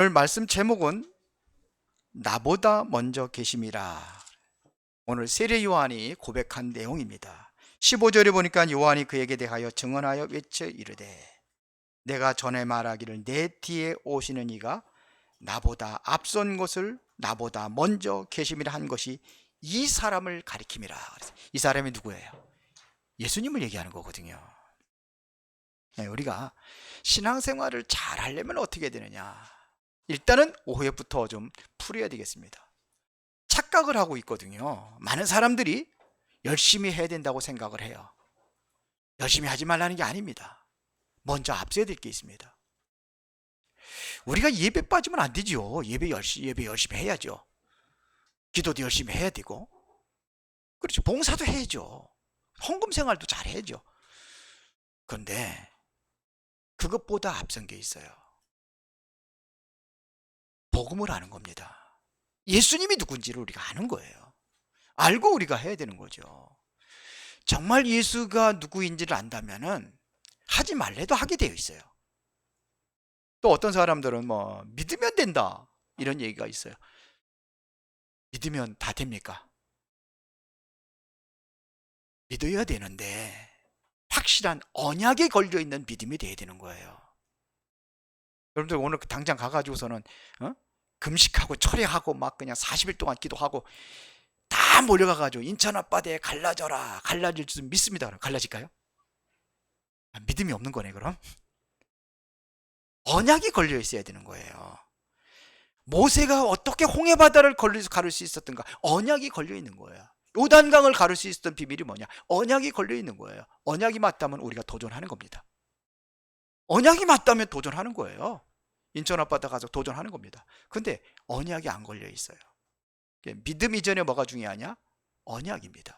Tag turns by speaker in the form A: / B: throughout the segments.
A: 오늘 말씀 제목은 나보다 먼저 계심이라. 오늘 세례 요한이 고백한 내용입니다. 15절에 보니까 요한이 그에게 대하여 증언하여 외쳐 이르되 내가 전에 말하기를 내 뒤에 오시는 이가 나보다 앞선 것을 나보다 먼저 계심이라 한 것이 이 사람을 가리킴이라. 이 사람이 누구예요? 예수님을 얘기하는 거거든요. 우리가 신앙생활을 잘 하려면 어떻게 되느냐? 일단은 오해부터 좀 풀어야 되겠습니다. 착각을 하고 있거든요. 많은 사람들이 열심히 해야 된다고 생각을 해요. 열심히 하지 말라는 게 아닙니다. 먼저 앞서야 될 게 있습니다. 우리가 예배 빠지면 안 되죠. 예배 열심히 해야죠. 기도도 열심히 해야 되고, 그렇죠. 봉사도 해야죠. 헌금 생활도 잘 해야죠. 그런데 그것보다 앞선 게 있어요. 복음을 아는 겁니다. 예수님이 누군지를 우리가 아는 거예요. 알고 우리가 해야 되는 거죠. 정말 예수가 누구인지를 안다면은 하지 말래도 하게 되어 있어요. 또 어떤 사람들은 믿으면 된다 이런 얘기가 있어요. 믿으면 다 됩니까? 믿어야 되는데 확실한 언약에 걸려있는 믿음이 돼야 되는 거예요. 여러분들 오늘 당장 가가지고서는 금식하고 철회하고 막 그냥 40일 동안 기도하고 다 몰려가가지고 인천 앞바다에 갈라져라, 갈라질 줄 믿습니다. 갈라질까요? 믿음이 없는 거네. 그럼 언약이 걸려 있어야 되는 거예요. 모세가 어떻게 홍해바다를 가를 수 있었던가? 언약이 걸려 있는 거예요. 요단강을 가를 수 있었던 비밀이 뭐냐? 언약이 걸려 있는 거예요. 언약이 맞다면 우리가 도전하는 겁니다. 언약이 맞다면 도전하는 거예요. 인천 앞바다 가서 도전하는 겁니다. 근데 언약이 안 걸려 있어요. 믿음 이전에 뭐가 중요하냐? 언약입니다.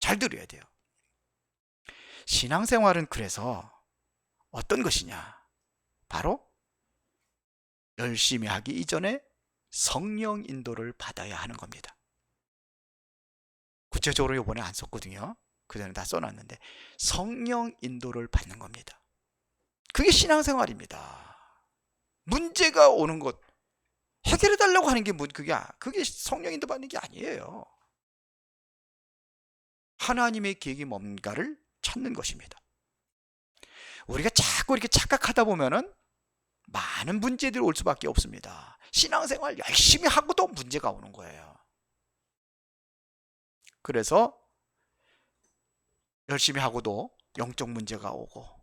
A: 잘 들어야 돼요. 신앙생활은 그래서 어떤 것이냐? 바로 열심히 하기 이전에 성령 인도를 받아야 하는 겁니다. 구체적으로 이번에 안 썼거든요. 그전에 다 써놨는데 성령 인도를 받는 겁니다. 그게 신앙생활입니다. 문제가 오는 것 해결해 달라고 하는 게 그게 성령 인도 받는 게 아니에요. 하나님의 계획이 뭔가를 찾는 것입니다. 우리가 자꾸 이렇게 착각하다 보면은 많은 문제들이 올 수밖에 없습니다. 신앙생활 열심히 하고도 문제가 오는 거예요. 그래서 열심히 하고도 영적 문제가 오고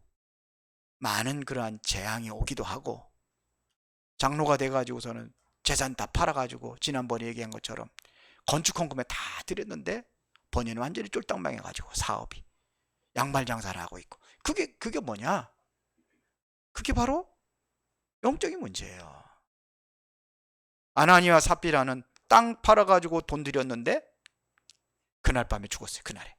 A: 많은 그러한 재앙이 오기도 하고 장로가 돼가지고서는 재산 다 팔아가지고 지난번에 얘기한 것처럼 건축 헌금에 다 드렸는데 번연은 완전히 쫄딱 망해가지고 사업이 양말 장사를 하고 있고 그게 뭐냐? 그게 바로 영적인 문제예요. 아나니와 삽비라는 땅 팔아가지고 돈 들였는데 그날 밤에 죽었어요. 그날에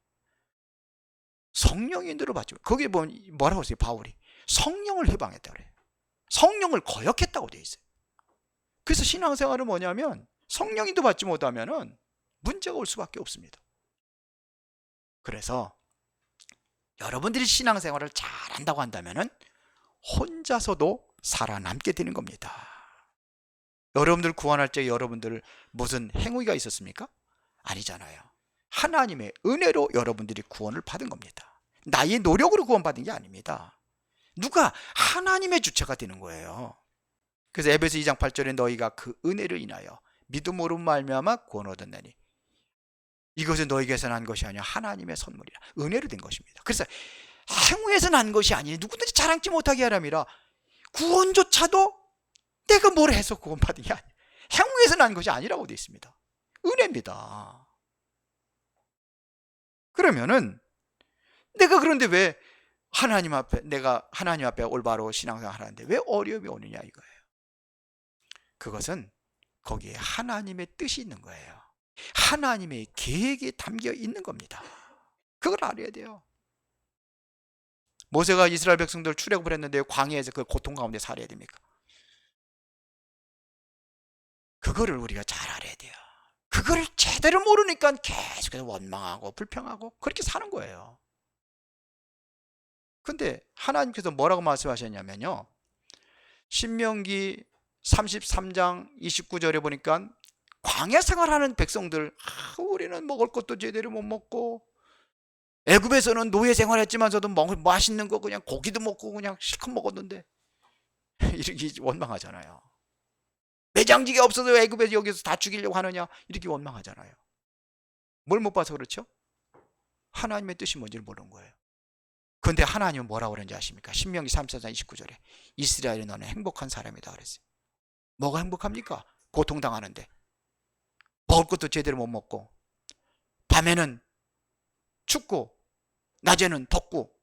A: 성령이 인도를 받죠. 거기에 뭐라고 했어요? 바울이 성령을 해방했다 그래요. 성령을 거역했다고 되어 있어요. 그래서 신앙생활은 뭐냐면 성령 인도 받지 못하면은 문제가 올 수밖에 없습니다. 그래서 여러분들이 신앙생활을 잘한다고 한다면은 혼자서도 살아남게 되는 겁니다. 여러분들 구원할 때 여러분들 무슨 행위가 있었습니까? 아니잖아요. 하나님의 은혜로 여러분들이 구원을 받은 겁니다. 나의 노력으로 구원받은 게 아닙니다. 누가? 하나님의 주체가 되는 거예요. 그래서 에베소 2장 8절에 너희가 그 은혜를 인하여 믿음으로 말미암아 구원 얻었나니 이것은 너희에게서 난 것이 아니라 하나님의 선물이라. 은혜로 된 것입니다. 그래서 행위에서 난 것이 아니니 누구든지 자랑치 못하게 하람이라. 구원조차도 내가 뭘 해서 구원받은 게 아니에요. 행위에서 난 것이 아니라고 되어 있습니다. 은혜입니다. 그러면은 그런데 왜 내가 하나님 앞에 올바로 신앙생활 하는데 왜 어려움이 오느냐 이거예요. 그것은 거기에 하나님의 뜻이 있는 거예요. 하나님의 계획이 담겨 있는 겁니다. 그걸 알아야 돼요. 모세가 이스라엘 백성들 출애굽을 했는데 광야에서 그 고통 가운데 살아야 됩니까? 그거를 우리가 잘 알아야 돼요. 그거를 제대로 모르니까 계속해서 원망하고 불평하고 그렇게 사는 거예요. 근데 하나님께서 뭐라고 말씀하셨냐면요, 신명기 33장 29절에 보니까 광야 생활하는 백성들, 우리는 먹을 것도 제대로 못 먹고, 애굽에서는 노예 생활했지만서도 맛있는 거 그냥 고기도 먹고 그냥 실컷 먹었는데 이렇게 원망하잖아요. 매장지게 없어도 애굽에서 여기서 다 죽이려고 하느냐, 이렇게 원망하잖아요. 뭘 못 봐서 그렇죠? 하나님의 뜻이 뭔지를 모르는 거예요. 그런데 하나님은 뭐라고 그러는지 아십니까? 신명기 34장 29절에 이스라엘이 너는 행복한 사람이다 그랬어요. 뭐가 행복합니까? 고통당하는데 먹을 것도 제대로 못 먹고, 밤에는 춥고 낮에는 덥고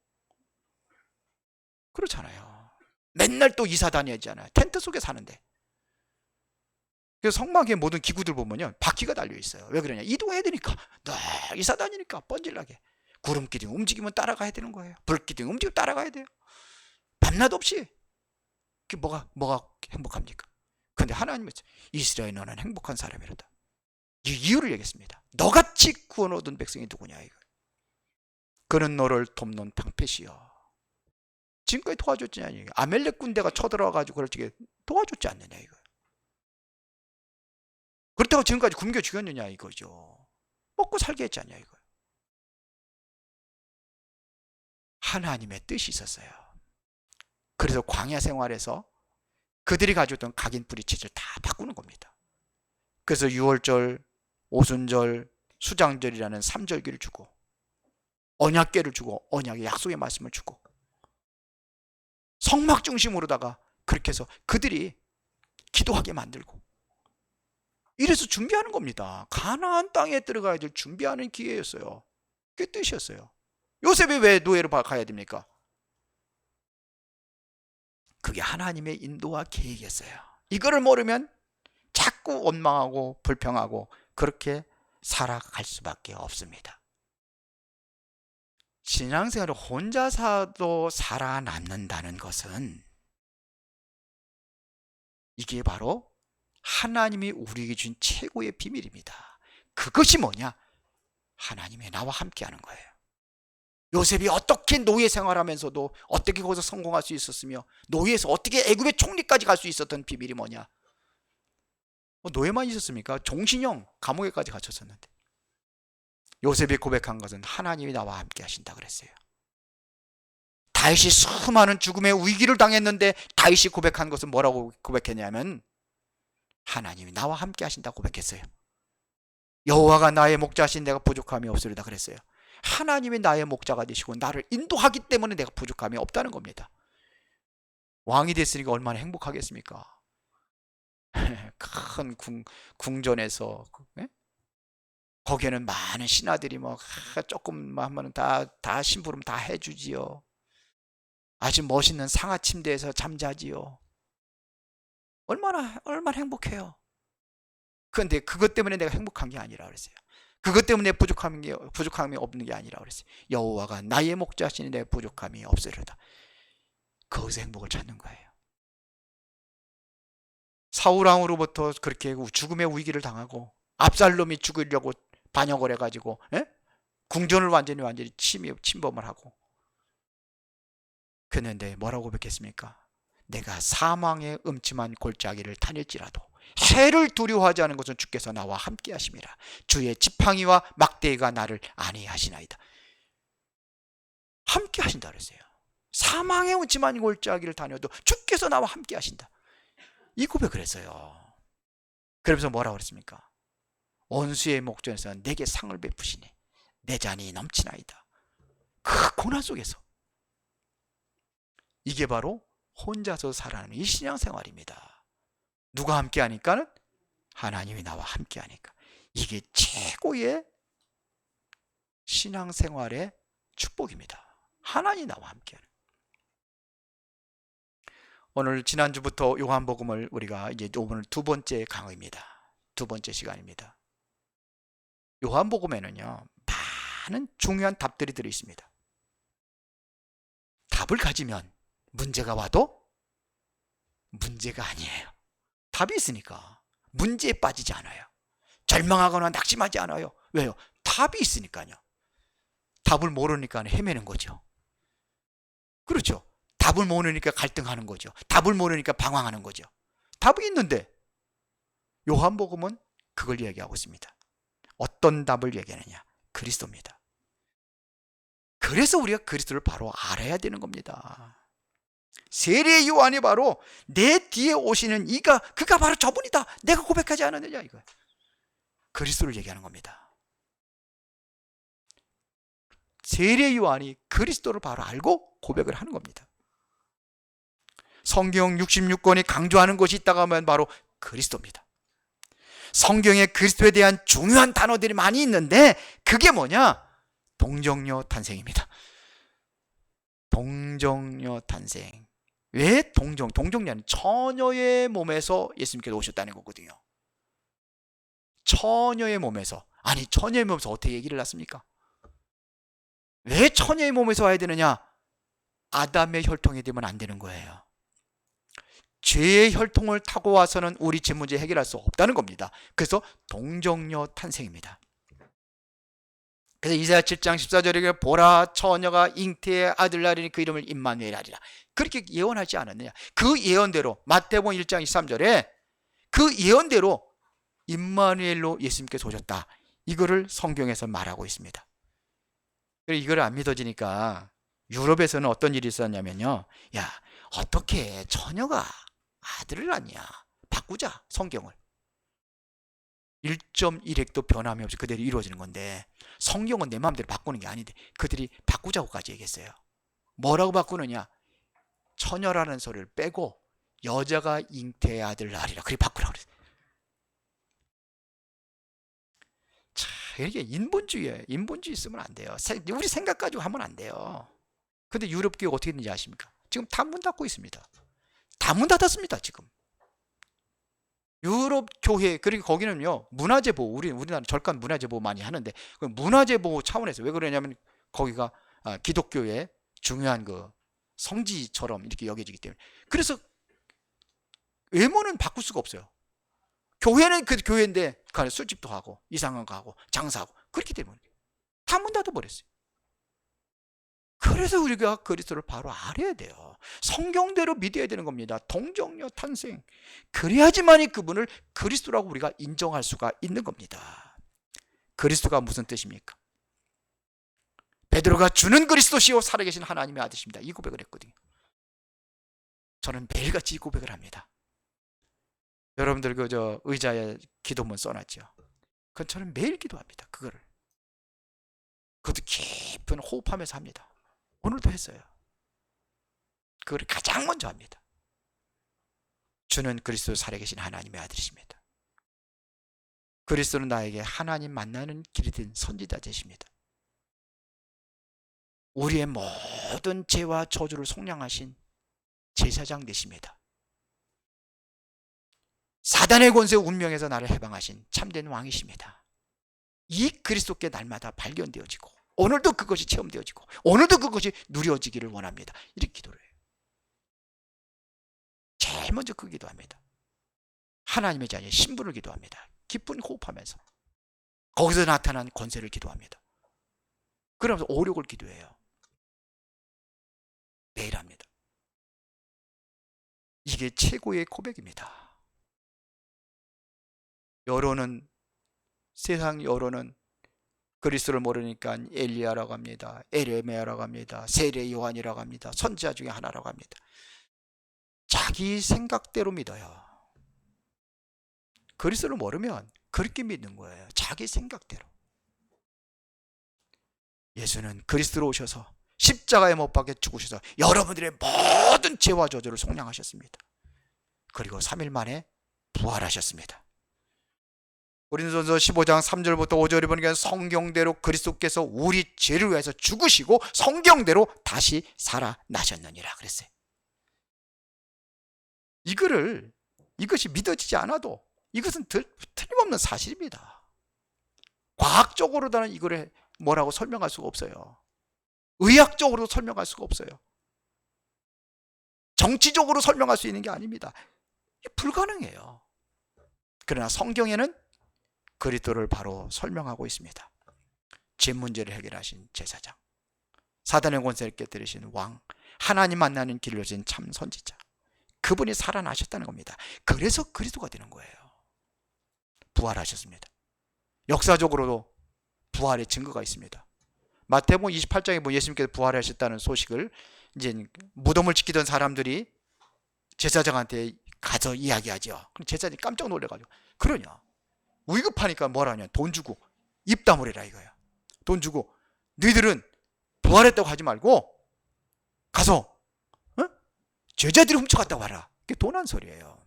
A: 그렇잖아요. 맨날 또 이사 다녀야잖아요. 텐트 속에 사는데. 그래서 성막의 모든 기구들 보면요, 바퀴가 달려 있어요. 왜 그러냐? 이동해야 되니까. 늘 이사 다니니까 뻔질나게. 구름기둥 움직이면 따라가야 되는 거예요. 불기둥 움직이면 따라가야 돼요. 밤낮 없이. 그게 뭐가 행복합니까? 그런데 하나님은 이스라엘 너는 행복한 사람이로다. 이 이유를 얘기했습니다. 너같이 구원 얻은 백성이 누구냐 이거. 그는 너를 돕는 방패시여. 지금까지 도와줬지 않냐. 아멜렉 군대가 쳐들어와가지고 그렇게 도와줬지 않느냐 이거. 그렇다고 지금까지 굶겨 죽였느냐 이거죠. 먹고 살게 했지 않냐 이거. 하나님의 뜻이 있었어요. 그래서 광야 생활에서 그들이 가졌던 각인 뿌리치를 다 바꾸는 겁니다. 그래서 유월절, 오순절, 수장절이라는 3절기를 주고, 언약궤를 주고, 언약의 약속의 말씀을 주고, 성막 중심으로다가 그렇게 해서 그들이 기도하게 만들고, 이래서 준비하는 겁니다. 가나안 땅에 들어가야 될 준비하는 기회였어요. 그게 뜻이었어요. 요셉이 왜 노예로 가야 됩니까? 그게 하나님의 인도와 계획이었어요. 이거를 모르면 자꾸 원망하고 불평하고 그렇게 살아갈 수밖에 없습니다. 신앙생활을 혼자서도 살아남는다는 것은 이게 바로 하나님이 우리에게 준 최고의 비밀입니다. 그것이 뭐냐? 하나님이 나와 함께하는 거예요. 요셉이 어떻게 노예 생활하면서도 어떻게 거기서 성공할 수 있었으며, 노예에서 어떻게 애굽의 총리까지 갈 수 있었던 비밀이 뭐냐? 노예만 있었습니까? 종신형 감옥에까지 갇혔었는데, 요셉이 고백한 것은 하나님이 나와 함께 하신다 그랬어요. 다윗이 수많은 죽음의 위기를 당했는데 다윗이 고백한 것은 뭐라고 고백했냐면, 하나님이 나와 함께 하신다 고백했어요. 여호와가 나의 목자신 내가 부족함이 없으리다 그랬어요. 하나님이 나의 목자가 되시고 나를 인도하기 때문에 내가 부족함이 없다는 겁니다. 왕이 됐으니까 얼마나 행복하겠습니까? 큰 궁전에서, 거기에는 많은 신하들이 조금만 하면 다 심부름 다 해주지요. 아주 멋있는 상하 침대에서 잠자지요. 얼마나 행복해요. 그런데 그것 때문에 내가 행복한 게 아니라 그랬어요. 그것 때문에 부족함이 없는 게 아니라 그랬어요. 여호와가 나의 목자시니 내 부족함이 없으리로다. 거기서 행복을 찾는 거예요. 사울 왕으로부터 그렇게 죽음의 위기를 당하고, 압살롬이 죽이려고 반역을 해가지고 궁전을 완전히 침범을 하고, 그런데 뭐라고 고백했습니까? 내가 사망의 음침한 골짜기를 다닐지라도 해를 두려워하지 않은 것은 주께서 나와 함께 하심이라. 주의 지팡이와 막대기가 나를 안위하시나이다. 함께 하신다 그랬어요. 사망의 음침한 골짜기를 다녀도 주께서 나와 함께 하신다. 이 고백을 했어요. 그러면서 뭐라고 그랬습니까? 원수의 목전에서 내게 상을 베푸시니 내 잔이 넘치나이다. 그 고난 속에서. 이게 바로 혼자서 살아가는 이 신앙생활입니다. 누가 함께 하니까는? 하나님이 나와 함께 하니까. 이게 최고의 신앙생활의 축복입니다. 하나님이 나와 함께 하는. 오늘 지난주부터 요한복음을 우리가 이제 오늘 두 번째 강의입니다. 두 번째 시간입니다. 요한복음에는요, 많은 중요한 답들이 들어 있습니다. 답을 가지면 문제가 와도 문제가 아니에요. 답이 있으니까 문제에 빠지지 않아요. 절망하거나 낙심하지 않아요. 왜요? 답이 있으니까요. 답을 모르니까 헤매는 거죠. 그렇죠. 답을 모르니까 갈등하는 거죠. 답을 모르니까 방황하는 거죠. 답이 있는데 요한복음은 그걸 얘기하고 있습니다. 어떤 답을 얘기하느냐? 그리스도입니다. 그래서 우리가 그리스도를 바로 알아야 되는 겁니다. 세례 요한이 바로 내 뒤에 오시는 그가 바로 저분이다. 내가 고백하지 않았느냐 이거. 그리스도를 얘기하는 겁니다. 세례 요한이 그리스도를 바로 알고 고백을 하는 겁니다. 성경 66권이 강조하는 것이 있다고 하면 바로 그리스도입니다. 성경에 그리스도에 대한 중요한 단어들이 많이 있는데 그게 뭐냐? 동정녀 탄생입니다. 동정녀 탄생. 왜 동정녀는 처녀의 몸에서 예수님께서 오셨다는 거거든요. 처녀의 몸에서. 아니 처녀의 몸에서 어떻게 얘기를 났습니까? 왜 처녀의 몸에서 와야 되느냐? 아담의 혈통이 되면 안 되는 거예요. 죄의 혈통을 타고 와서는 우리 집 문제 해결할 수 없다는 겁니다. 그래서 동정녀 탄생입니다. 그래서 이사야 7장 14절에 보라 처녀가 잉태의 아들 낳으리니 그 이름을 임마누엘 하리라. 그렇게 예언하지 않았느냐? 그 예언대로 마태복음 1장 23절에 그 예언대로 임마누엘로 예수님께서 오셨다. 이거를 성경에서 말하고 있습니다. 이걸 안 믿어지니까 유럽에서는 어떤 일이 있었냐면요. 야, 어떻게 처녀가 아들을 낳냐? 바꾸자, 성경을. 1.1핵도 변함이 없이 그대로 이루어지는 건데 성경은 내 마음대로 바꾸는 게 아닌데 그들이 바꾸자고까지 얘기했어요. 뭐라고 바꾸느냐? 처녀라는 소리를 빼고 여자가 잉태의 아들 낳으리라. 그렇게 바꾸라고 그랬어요. 자, 이게 인본주의예요. 인본주의 있으면 안 돼요. 우리 생각 가지고 하면 안 돼요. 근데 유럽 교회가 어떻게 됐는지 아십니까? 지금 다 문 닫고 있습니다. 다 문 닫았습니다, 지금. 유럽 교회, 그리고 거기는요, 문화재 보호, 우리나라 절간 문화재 보호 많이 하는데, 그 문화재 보호 차원에서 왜 그러냐면, 거기가 기독교의 중요한 그 성지처럼 이렇게 여겨지기 때문에. 그래서 외모는 바꿀 수가 없어요. 교회는 그 교회인데, 그 안에 술집도 하고, 이상한 거 하고, 장사하고, 그렇기 때문에. 다 문 닫아버렸어요. 그래서 우리가 그리스도를 바로 알아야 돼요. 성경대로 믿어야 되는 겁니다. 동정녀 탄생. 그래야지만이 그분을 그리스도라고 우리가 인정할 수가 있는 겁니다. 그리스도가 무슨 뜻입니까? 베드로가 주는 그리스도시요 살아계신 하나님의 아들이십니다. 이 고백을 했거든요. 저는 매일같이 이 고백을 합니다. 여러분들 저 의자에 기도문 써놨죠. 그건 저는 매일 기도합니다. 그거를. 그것도 깊은 호흡하면서 합니다. 오늘도 했어요. 그걸 가장 먼저 합니다. 주는 그리스도 살아계신 하나님의 아들이십니다. 그리스도는 나에게 하나님 만나는 길이 된 선지자 되십니다. 우리의 모든 죄와 저주를 속량하신 제사장 되십니다. 사단의 권세 운명에서 나를 해방하신 참된 왕이십니다. 이 그리스도께 날마다 발견되어지고 오늘도 그것이 체험되어지고 오늘도 그것이 누려지기를 원합니다. 이렇게 기도를 해요. 제일 먼저 그 기도합니다. 하나님의 자녀의 신분을 기도합니다. 깊은 호흡하면서 거기서 나타난 권세를 기도합니다. 그러면서 오력을 기도해요. 매일 합니다. 이게 최고의 고백입니다. 여론은, 세상 여론은 그리스도를 모르니까 엘리야라고 합니다. 에레미야라고 합니다. 세례 요한이라고 합니다. 선지자 중에 하나라고 합니다. 자기 생각대로 믿어요. 그리스도를 모르면 그렇게 믿는 거예요. 자기 생각대로. 예수는 그리스도로 오셔서 십자가에 못 박혀 죽으셔서 여러분들의 모든 죄와 저주를 속량하셨습니다. 그리고 3일 만에 부활하셨습니다. 고린도전서 15장 3절부터 5절에 보니까 성경대로 그리스도께서 우리 죄를 위해서 죽으시고 성경대로 다시 살아나셨느니라 그랬어요. 이것이 믿어지지 않아도 이것은 틀림없는 사실입니다. 과학적으로는 이거를 뭐라고 설명할 수가 없어요. 의학적으로도 설명할 수가 없어요. 정치적으로 설명할 수 있는 게 아닙니다. 불가능해요. 그러나 성경에는 그리스도를 바로 설명하고 있습니다. 죄 문제를 해결하신 제사장, 사단의 권세를 깨뜨리신 왕, 하나님 만나는 길을 여신 참 선지자, 그분이 살아나셨다는 겁니다. 그래서 그리스도가 되는 거예요. 부활하셨습니다. 역사적으로도 부활의 증거가 있습니다. 마태복음 28장에 예수님께서 부활하셨다는 소식을 이제 무덤을 지키던 사람들이 제사장한테 가서 이야기하죠. 그럼 제사장이 깜짝 놀래가지고, 그러냐, 위급하니까 뭐라냐, 돈 주고 입 다물어라 이거야. 돈 주고 너희들은 부활했다고 하지 말고 가서 제자들이 훔쳐갔다고 하라. 그게 도난설이에요.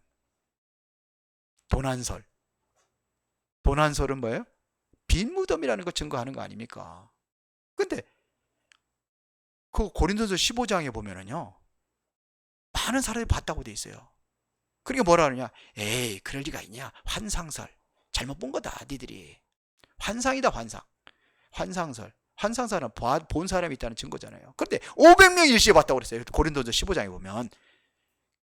A: 도난설. 도난설은 뭐예요? 빈 무덤이라는 거 증거하는 거 아닙니까? 근데 그 고린도서 15장에 보면은요, 많은 사람이 봤다고 돼 있어요. 그러니까 뭐라 하느냐, 에이 그럴 리가 있냐, 환상설, 잘못 본 거다 니들이. 환상이다, 환상. 환상설. 환상설은 본 사람이 있다는 증거잖아요. 그런데 500명이 일시에 봤다고 그랬어요. 고린도서 15장에 보면.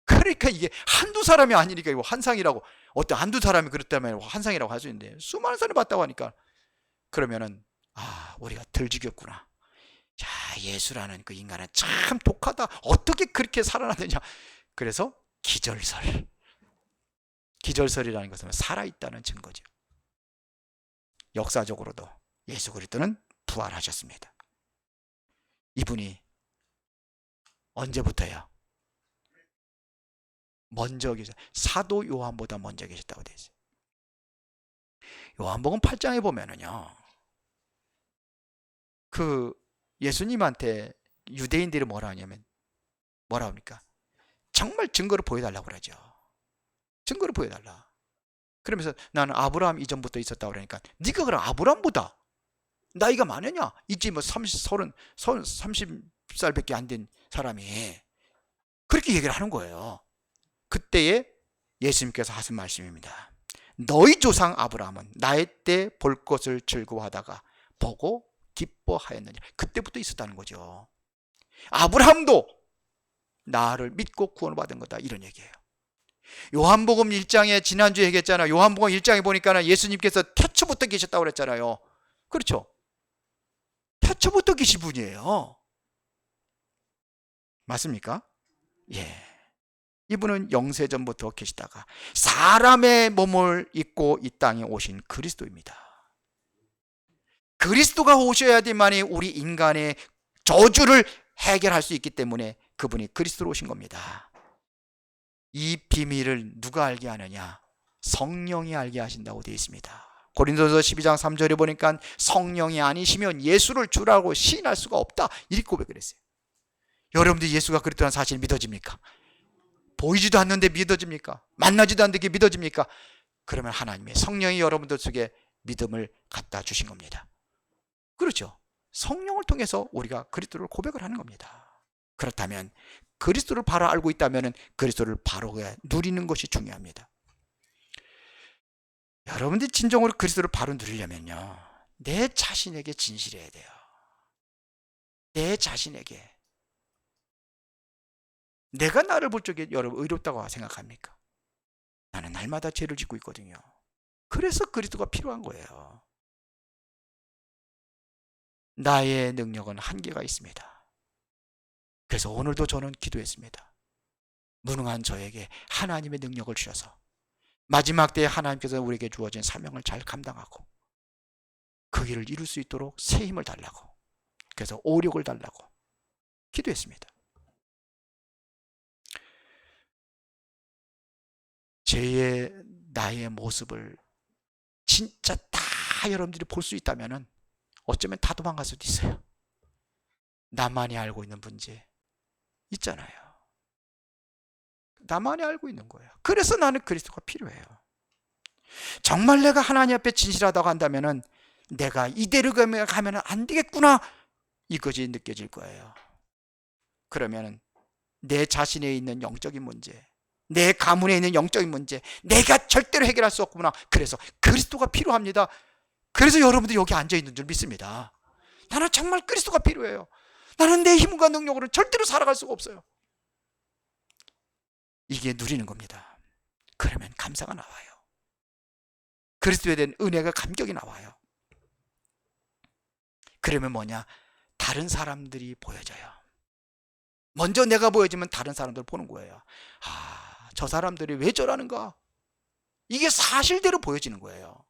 A: 그러니까 이게 한두 사람이 아니니까 이거 환상이라고, 어떤 한두 사람이 그랬다면 환상이라고 할 수 있는데 수많은 사람이 봤다고 하니까, 그러면은 우리가 덜 죽였구나. 자, 예수라는 그 인간은 참 독하다. 어떻게 그렇게 살아나느냐. 그래서 기절설. 기절설이라는 것은 살아있다는 증거죠. 역사적으로도 예수 그리스도는 부활하셨습니다. 이분이 언제부터요? 먼저 계셨, 사도 요한보다 먼저 계셨다고 되어 있어요. 요한복음 8장에 보면은요, 그 예수님한테 유대인들이 뭐라 하냐면, 뭐라 합니까? 정말 증거를 보여달라고 그러죠. 증거를 보여달라. 그러면서 나는 아브라함 이전부터 있었다고 그러니까, 네가 그럼 아브라함보다 나이가 많으냐? 있지 뭐 30살밖에 안 된 사람이. 그렇게 얘기를 하는 거예요. 그때에 예수님께서 하신 말씀입니다. 너희 조상 아브라함은 나의 때 볼 것을 즐거워하다가 보고 기뻐하였느니라. 그때부터 있었다는 거죠. 아브라함도 나를 믿고 구원을 받은 거다, 이런 얘기예요. 요한복음 1장에 지난주에 얘기했잖아요. 요한복음 1장에 보니까 예수님께서 태초부터 계셨다고 그랬잖아요. 그렇죠? 태초부터 계신 분이에요. 맞습니까? 예. 이분은 영세전부터 계시다가 사람의 몸을 입고 이 땅에 오신 그리스도입니다. 그리스도가 오셔야지만이 우리 인간의 저주를 해결할 수 있기 때문에 그분이 그리스도로 오신 겁니다. 이 비밀을 누가 알게 하느냐? 성령이 알게 하신다고 되어 있습니다. 고린도서 12장 3절에 보니까 성령이 아니시면 예수를 주라고 시인할 수가 없다, 이렇게 고백을 했어요. 여러분들 예수가 그리스도라는 사실 믿어집니까? 보이지도 않는데 믿어집니까? 만나지도 않는데 믿어집니까? 그러면 하나님의 성령이 여러분들 속에 믿음을 갖다 주신 겁니다. 그렇죠? 성령을 통해서 우리가 그리스도를 고백을 하는 겁니다. 그렇다면 그리스도를 바로 알고 있다면 그리스도를 바로 누리는 것이 중요합니다. 여러분들이 진정으로 그리스도를 바로 누리려면요, 내 자신에게 진실해야 돼요. 내 자신에게. 내가 나를 볼 적에 여러분 의롭다고 생각합니까? 나는 날마다 죄를 짓고 있거든요. 그래서 그리스도가 필요한 거예요. 나의 능력은 한계가 있습니다. 그래서 오늘도 저는 기도했습니다. 무능한 저에게 하나님의 능력을 주셔서 마지막 때에 하나님께서 우리에게 주어진 사명을 잘 감당하고 그 길을 이룰 수 있도록 새 힘을 달라고, 그래서 오력을 달라고 기도했습니다. 나의 모습을 진짜 다 여러분들이 볼 수 있다면 어쩌면 다 도망갈 수도 있어요. 나만이 알고 있는 문제 있잖아요. 나만이 알고 있는 거예요. 그래서 나는 그리스도가 필요해요. 정말 내가 하나님 앞에 진실하다고 한다면 내가 이대로 가면 안 되겠구나, 이것이 느껴질 거예요. 그러면 내 자신에 있는 영적인 문제, 내 가문에 있는 영적인 문제, 내가 절대로 해결할 수 없구나. 그래서 그리스도가 필요합니다. 그래서 여러분들이 여기 앉아있는 줄 믿습니다. 나는 정말 그리스도가 필요해요. 나는 내 힘과 능력으로는 절대로 살아갈 수가 없어요. 이게 누리는 겁니다. 그러면 감사가 나와요. 그리스도에 대한 은혜가, 감격이 나와요. 그러면 뭐냐? 다른 사람들이 보여져요. 먼저 내가 보여지면 다른 사람들 보는 거예요. 저 사람들이 왜 저러는가? 이게 사실대로 보여지는 거예요.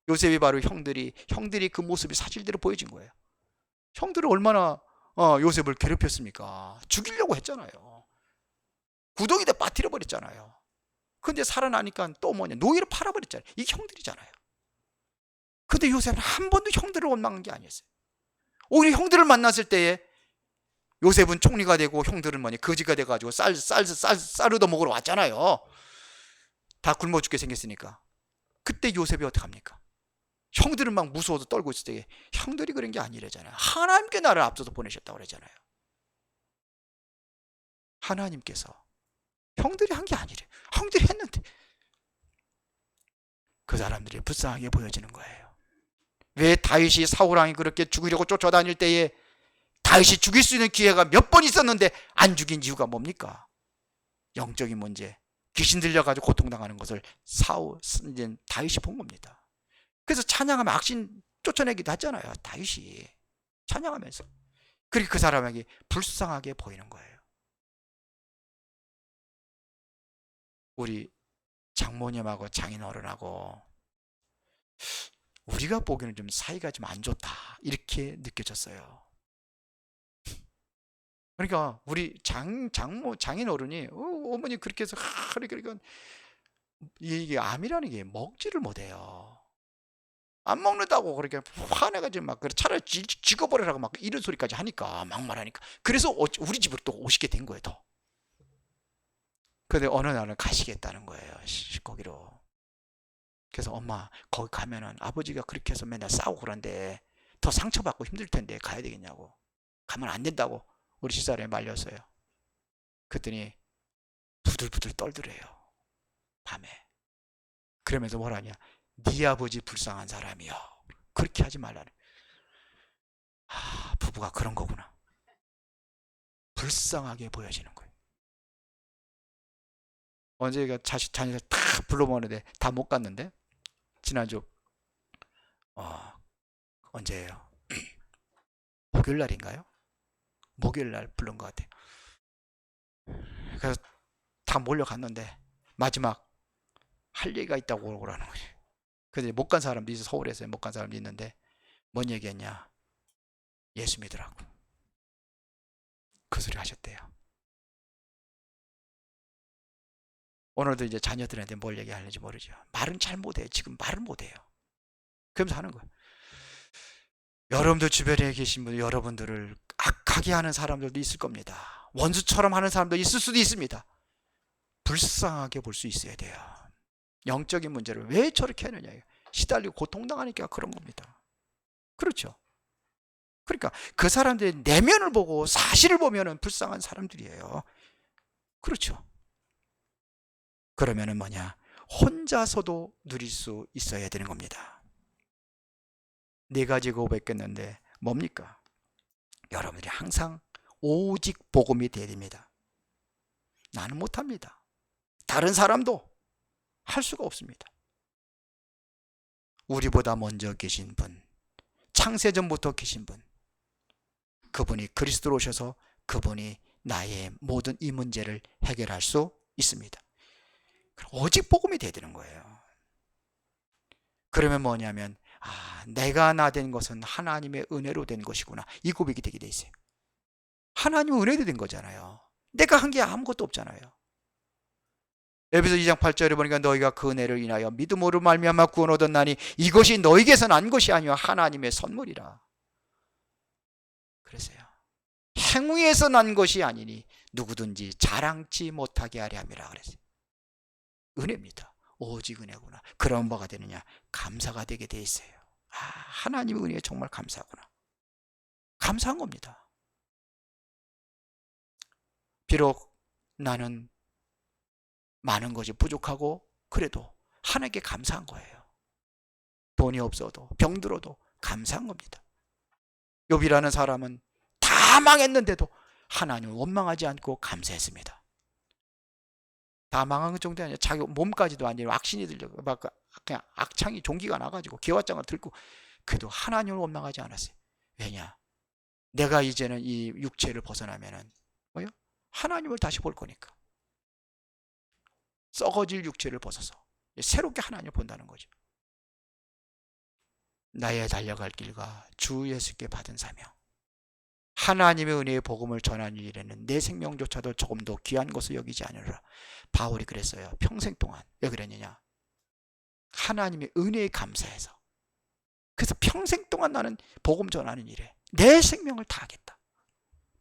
A: 요셉이 바로 형들이 그 모습이 사실대로 보여진 거예요. 형들이 얼마나 요셉을 괴롭혔습니까? 죽이려고 했잖아요. 구덩이에 빠뜨려 버렸잖아요. 근데 살아나니까 또 뭐냐, 노예로 팔아버렸잖아요. 이게 형들이잖아요. 근데 요셉은 한 번도 형들을 원망한 게 아니었어요. 오히려 형들을 만났을 때에 요셉은 총리가 되고 형들은 뭐냐, 거지가 돼가지고 쌀 얻어 먹으러 왔잖아요. 다 굶어 죽게 생겼으니까. 그때 요셉이 어떻게 합니까? 형들은 막 무서워서 떨고 있을 때 형들이 그런 게 아니래잖아요. 하나님께 나를 앞서서 보내셨다고 그러잖아요. 하나님께서, 형들이 한 게 아니래. 형들이 했는데 그 사람들이 불쌍하게 보여지는 거예요. 왜 다윗이 사울왕이 그렇게 죽이려고 쫓아다닐 때에 다윗이 죽일 수 있는 기회가 몇 번 있었는데 안 죽인 이유가 뭡니까? 영적인 문제, 귀신 들려가지고 고통당하는 것을 다윗이 본 겁니다. 그래서 찬양하면 악신 쫓아내기도 하잖아요. 다윗이 찬양하면서. 그리고 그 사람에게 불쌍하게 보이는 거예요. 우리 장모님하고 장인어른하고 우리가 보기에는 좀 사이가 좀 안 좋다, 이렇게 느껴졌어요. 그러니까 우리 장모 장인어른이 어머니 그렇게 해서 그러니까 이게 암이라는 게 먹지를 못해요. 안 먹는다고 그렇게 화내가지고 막 차라리 죽어버리라고 막 이런 소리까지 하니까, 막말하니까. 그래서 우리 집으로 또 오시게 된 거예요, 더. 근데 어느 날은 가시겠다는 거예요, 거기로. 그래서 엄마 거기 가면은 아버지가 그렇게 해서 맨날 싸우고 그런데 더 상처받고 힘들 텐데 가야 되겠냐고. 가면 안 된다고 우리 집사람이 말렸어요. 그랬더니 부들부들 떨더래요, 밤에. 그러면서 뭐라냐, 네 아버지 불쌍한 사람이요, 그렇게 하지 말라는. 부부가 그런 거구나. 불쌍하게 보여지는 거예요. 언제가 자녀들 다 불러모으는데 다 못 갔는데, 지난주 언제예요? 목요일 날인가요? 목요일 날 부른 것 같아요. 그래서 다 몰려갔는데 마지막 할 얘기가 있다고 오라는 거예요. 근데 못 간 사람도 있어, 서울에서 못 간 사람도 있는데 뭔 얘기했냐, 예수 믿으라고 그 소리 하셨대요. 오늘도 이제 자녀들한테 뭘 얘기하는지 모르죠. 말은 잘 못해요. 지금 말을 못해요. 그러면서 하는 거예요. 여러분들 주변에 계신 분들, 여러분들을 악하게 하는 사람들도 있을 겁니다. 원수처럼 하는 사람도 있을 수도 있습니다. 불쌍하게 볼 수 있어야 돼요. 영적인 문제를 왜 저렇게 하느냐, 시달리고 고통당하니까 그런 겁니다. 그렇죠. 그러니까 그 사람들의 내면을 보고 사실을 보면은 불쌍한 사람들이에요. 그렇죠. 그러면은 뭐냐, 혼자서도 누릴 수 있어야 되는 겁니다. 4가지 고백했는데 뭡니까? 여러분들이 항상 오직 복음이 돼야 됩니다. 나는 못합니다. 다른 사람도 할 수가 없습니다. 우리보다 먼저 계신 분, 창세전부터 계신 분, 그분이 그리스도로 오셔서 그분이 나의 모든 이 문제를 해결할 수 있습니다. 오직 복음이 돼야 되는 거예요. 그러면 뭐냐면, 내가 나 된 것은 하나님의 은혜로 된 것이구나, 이 고백이 되게 돼 있어요. 하나님의 은혜로 된 거잖아요. 내가 한 게 아무것도 없잖아요. 에베소 2장 8절에 보니까 너희가 그 은혜를 인하여 믿음으로 말미암아 구원 얻었나니 이것이 너희에게서 난 것이 아니요 하나님의 선물이라 그랬어요. 행위에서 난 것이 아니니 누구든지 자랑치 못하게 하려 함이라 그랬어요. 은혜입니다. 오직 은혜구나. 그런 바가 되느냐, 감사가 되게 돼 있어요. 하나님의 은혜에 정말 감사하구나. 감사한 겁니다. 비록 나는 많은 것이 부족하고 그래도 하나님께 감사한 거예요. 돈이 없어도 병들어도 감사한 겁니다. 욥이라는 사람은 다 망했는데도 하나님을 원망하지 않고 감사했습니다. 다 망한 정도 아니라 자기 몸까지도 아니라 악신이 들려고 막 그냥 악창이 종기가 나가지고 기와장을 들고 그래도 하나님을 원망하지 않았어요. 왜냐? 내가 이제는 이 육체를 벗어나면은 하나님을 다시 볼 거니까. 썩어질 육체를 벗어서 새롭게 하나님을 본다는 거죠. 나의 달려갈 길과 주 예수께 받은 사명, 하나님의 은혜의 복음을 전하는 일에는 내 생명조차도 조금 더 귀한 것을 여기지 않으라. 바울이 그랬어요. 평생 동안. 왜 그랬느냐? 하나님의 은혜에 감사해서. 그래서 평생 동안 나는 복음 전하는 일에 내 생명을 다하겠다.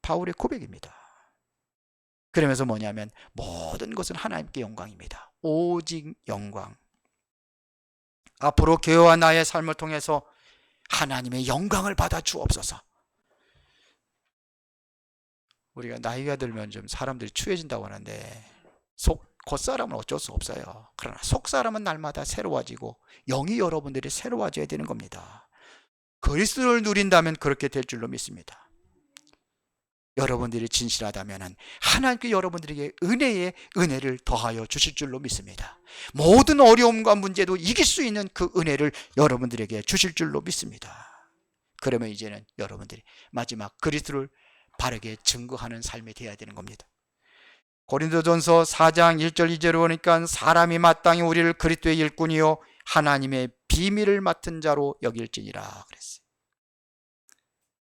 A: 바울의 고백입니다. 그러면서 뭐냐면 모든 것은 하나님께 영광입니다. 오직 영광. 앞으로 교회와 나의 삶을 통해서 하나님의 영광을 받아 주옵소서. 우리가 나이가 들면 좀 사람들이 추해진다고 하는데 겉사람은 어쩔 수 없어요. 그러나 속사람은 날마다 새로워지고 영이 여러분들이 새로워져야 되는 겁니다. 그리스도를 누린다면 그렇게 될 줄로 믿습니다. 여러분들이 진실하다면 하나님께 여러분들에게 은혜를 더하여 주실 줄로 믿습니다. 모든 어려움과 문제도 이길 수 있는 그 은혜를 여러분들에게 주실 줄로 믿습니다. 그러면 이제는 여러분들이 마지막 그리스도를 바르게 증거하는 삶이 되어야 되는 겁니다. 고린도전서 4장 1절 2절을 보니까 사람이 마땅히 우리를 그리스도의 일꾼이요 하나님의 비밀을 맡은 자로 여길지니라 그랬어요.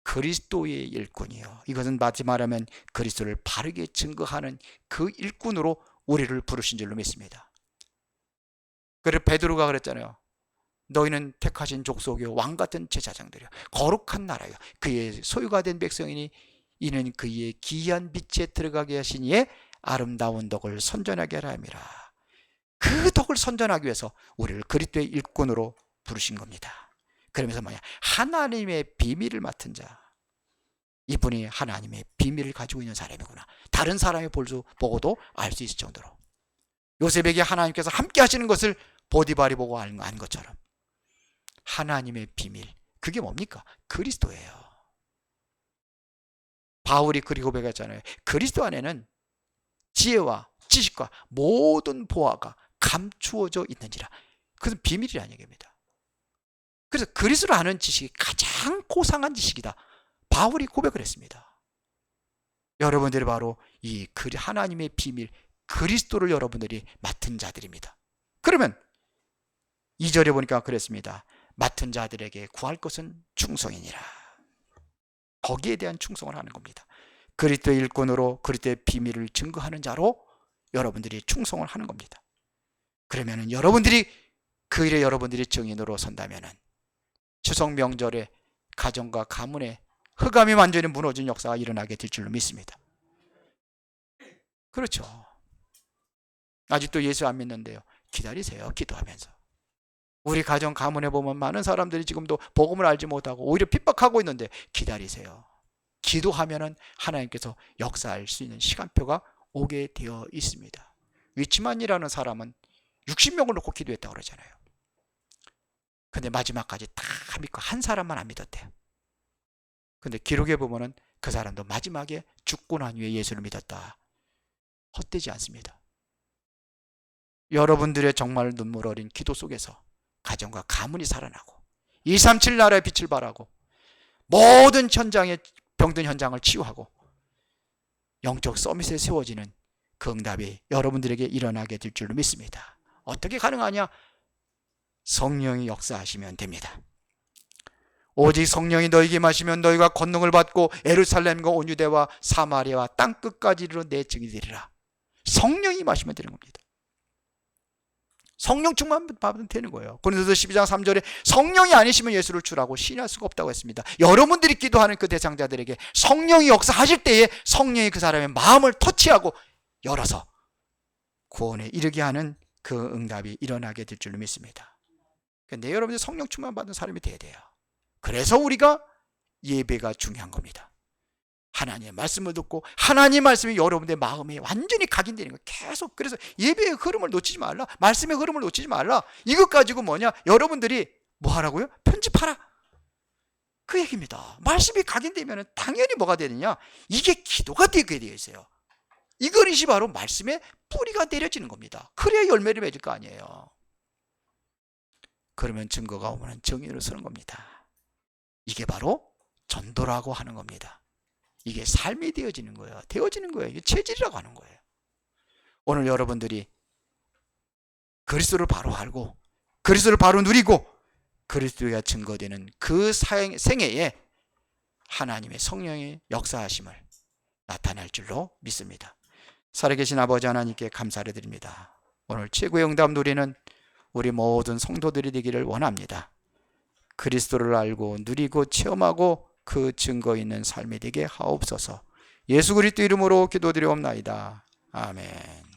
A: 그리스도의 일꾼이요. 이것은 마치 말하면 그리스도를 바르게 증거하는 그 일꾼으로 우리를 부르신 줄로 믿습니다. 그래서 베드로가 그랬잖아요. 너희는 택하신 족속이요 왕같은 제사장들이요 거룩한 나라요 그의 소유가 된 백성이니 이는 그의 기이한 빛에 들어가게 하신 이의 아름다운 덕을 선전하게 하라 함이라. 그 덕을 선전하기 위해서 우리를 그리스도의 일꾼으로 부르신 겁니다. 그러면서 뭐냐? 하나님의 비밀을 맡은 자. 이분이 하나님의 비밀을 가지고 있는 사람이구나. 다른 사람이 보고도 알 수 있을 정도로. 요셉에게 하나님께서 함께 하시는 것을 보디발이 보고 안 것처럼 하나님의 비밀, 그게 뭡니까? 그리스도예요. 바울이 그리고 고백했잖아요. 그리스도 안에는 지혜와 지식과 모든 보화가 감추어져 있는지라. 그것은 비밀이라는 얘기입니다. 그래서 그리스도를 아는 지식이 가장 고상한 지식이다. 바울이 고백을 했습니다. 여러분들이 바로 이 하나님의 비밀, 그리스도를 여러분들이 맡은 자들입니다. 그러면 2절에 보니까 그랬습니다. 맡은 자들에게 구할 것은 충성이니라. 거기에 대한 충성을 하는 겁니다. 그리스도의 일꾼으로 그리스도의 비밀을 증거하는 자로 여러분들이 충성을 하는 겁니다. 그러면 여러분들이 그 일에 여러분들이 증인으로 선다면 추석 명절에 가정과 가문에 흑암이 완전히 무너진 역사가 일어나게 될 줄로 믿습니다. 그렇죠. 아직도 예수 안 믿는데요. 기다리세요. 기도하면서. 우리 가정 가문에 보면 많은 사람들이 지금도 복음을 알지 못하고 오히려 핍박하고 있는데 기다리세요. 기도하면은 하나님께서 역사할 수 있는 시간표가 오게 되어 있습니다. 위치만이라는 사람은 60명을 놓고 기도했다고 그러잖아요. 근데 마지막까지 다 믿고 한 사람만 안 믿었대요. 근데 기록에 보면은 그 사람도 마지막에 죽고 난 후에 예수를 믿었다. 헛되지 않습니다. 여러분들의 정말 눈물 어린 기도 속에서 가정과 가문이 살아나고 237 나라의 빛을 발하고 모든 현장의 병든 현장을 치유하고 영적 서밋에 세워지는 그 응답이 여러분들에게 일어나게 될 줄로 믿습니다. 어떻게 가능하냐? 성령이 역사하시면 됩니다. 오직 성령이 너희에게 마시면 너희가 권능을 받고 예루살렘과 온 유대와 사마리아와 땅끝까지 이르러 내 증인이 되리라. 성령이 마시면 되는 겁니다. 성령 충만 받으면 되는 거예요. 고린도서 12장 3절에 성령이 아니시면 예수를 주라고 시인할 수가 없다고 했습니다. 여러분들이 기도하는 그 대상자들에게 성령이 역사하실 때에 성령이 그 사람의 마음을 터치하고 열어서 구원에 이르게 하는 그 응답이 일어나게 될 줄로 믿습니다. 근데 여러분들 성령 충만 받은 사람이 돼야 돼요. 그래서 우리가 예배가 중요한 겁니다. 하나님의 말씀을 듣고 하나님의 말씀이 여러분의 마음에 완전히 각인되는 거예요. 계속. 그래서 예배의 흐름을 놓치지 말라. 말씀의 흐름을 놓치지 말라. 이것 가지고 뭐냐? 여러분들이 뭐 하라고요? 편집하라. 그 얘기입니다. 말씀이 각인되면 당연히 뭐가 되느냐? 이게 기도가 되게 되어 있어요. 이것이 바로 말씀의 뿌리가 내려지는 겁니다. 그래야 열매를 맺을 거 아니에요. 그러면 증거가 오면 정의로 서는 겁니다. 이게 바로 전도라고 하는 겁니다. 이게 삶이 되어지는 거예요. 이게 체질이라고 하는 거예요. 오늘 여러분들이 그리스도를 바로 알고 그리스도를 바로 누리고 그리스도가 증거되는 그 생애에 하나님의 성령의 역사하심을 나타낼 줄로 믿습니다. 살아계신 아버지 하나님께 감사를 드립니다. 오늘 최고의 응답 누리는 우리 모든 성도들이 되기를 원합니다. 그리스도를 알고 누리고 체험하고 그 증거 있는 삶이 되게 하옵소서. 예수 그리스도 이름으로 기도드리옵나이다. 아멘.